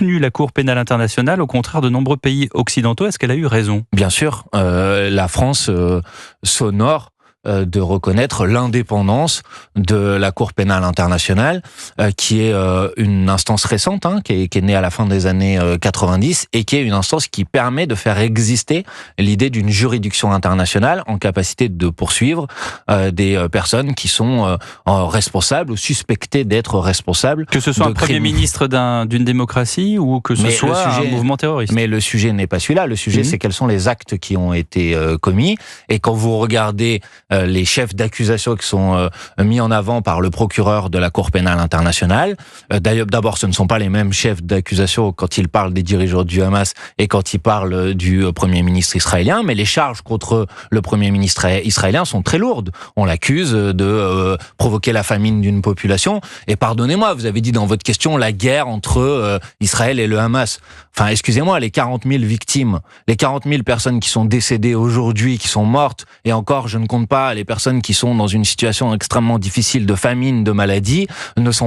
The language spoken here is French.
soutenu la Cour pénale internationale, au contraire de nombreux pays occidentaux. Est-ce qu'elle a eu raison ? Bien sûr, la France s'honore de reconnaître l'indépendance de la Cour pénale internationale, qui est une instance récente, qui est née à la fin des années 90, et qui est une instance qui permet de faire exister l'idée d'une juridiction internationale en capacité de poursuivre des personnes qui sont responsables ou suspectées d'être responsables. Que ce soit un Premier ministre d'une démocratie ou que ce soit un mouvement terroriste. Mais le sujet n'est pas celui-là. Le sujet, c'est quels sont les actes qui ont été commis. Et quand vous regardez les chefs d'accusation qui sont mis en avant par le procureur de la Cour pénale internationale. D'ailleurs, d'abord, ce ne sont pas les mêmes chefs d'accusation quand ils parlent des dirigeants du Hamas et quand ils parlent du Premier ministre israélien, mais les charges contre le Premier ministre israélien sont très lourdes. On l'accuse de provoquer la famine d'une population. Et pardonnez-moi, vous avez dit dans votre question la guerre entre Israël et le Hamas. Enfin, excusez-moi, les 40 000 victimes, les 40 000 personnes qui sont décédées aujourd'hui, qui sont mortes, et encore, je ne compte pas les personnes qui sont dans une situation extrêmement difficile de famine, de maladie, ne sont